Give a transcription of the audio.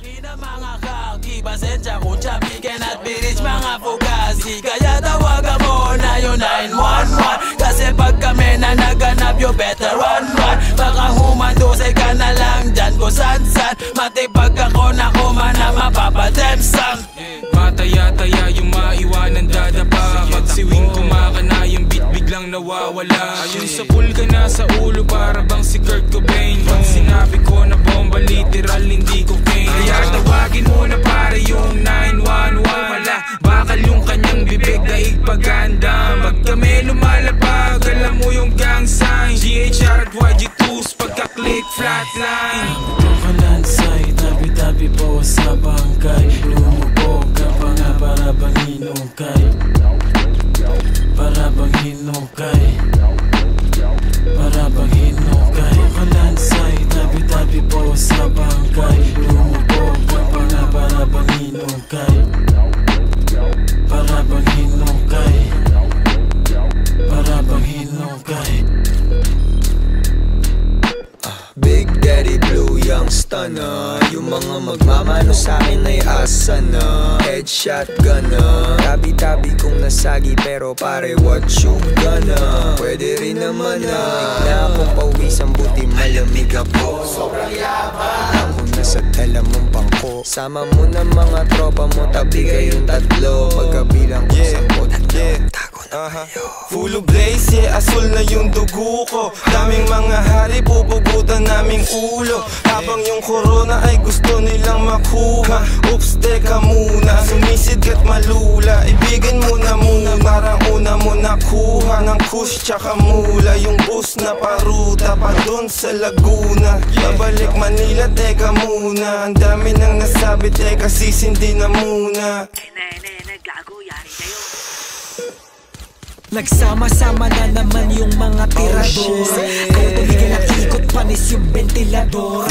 Ina mga kaki, pasensya kung tsabigan at bilis mga fugazi. Kaya tawagan mo na yung 911, kasi pag kami na naganap you better run. Baka humandusay ka na lang dyan kung san-san. Matipag ako na kumana mapapademsang. Mataya-taya yung maiwanan dadapa. Pag siwing kumakana yung beat biglang nawawala. Ayun sa pool ka na sa ulo para bang si Kurt Cobain. Pag sinabi ko na bomba literal hindi cocaine. Kaya tawagin mo na pare yung 911. Wala bakal yung kanyang bibig daig paganda. Pag kami lumalapag alam mo yung gang sign. GHR at YG2s pagka-click flatline. Kalansay, tabi-tabi po sa bangkay. Lumubog ka pa nga para bang hinukay. Para bang hinukay. Para bang hinukay. Kalansay, tabi-tabi po sa bangkay. Lumubog ka pa nga para bang hinukay. Para bang hinukay. Para bang hinukay. Big Daddy Blue, young stunner. Yung mga magmamano sa'kin ay asa na. Headshot gunner. Tabi-tabi kong nasagi pero pare what you gonna. Pwede rin naman na na akong pawisang buti malamig ako. Sobrang yabang ako nasa dala mong bangko. Sama mo na mga tropa mo, tabi kayong tatlo. Pagkabilang ko sa pot, tago na kayo. Full of blaze, yeah, asul na yung dugo ko. Daming mga hari, pupugutan naming ulo. Habang yung corona ay gusto nilang makuha. Oops, teka muna, sumisid ka't malula. Ibigan mo na muna, parang una mo nakuha ng kush tsaka mula. Yung bus na paruta pa dun sa Laguna. Babalik Manila, teka muna. Ang dami nang nasabi, teka sisindi na muna. Naglago, yari kayo. Nagsama-sama na naman yung mga tirador. Kaya tumigil ang ikot, panis yung ventilador.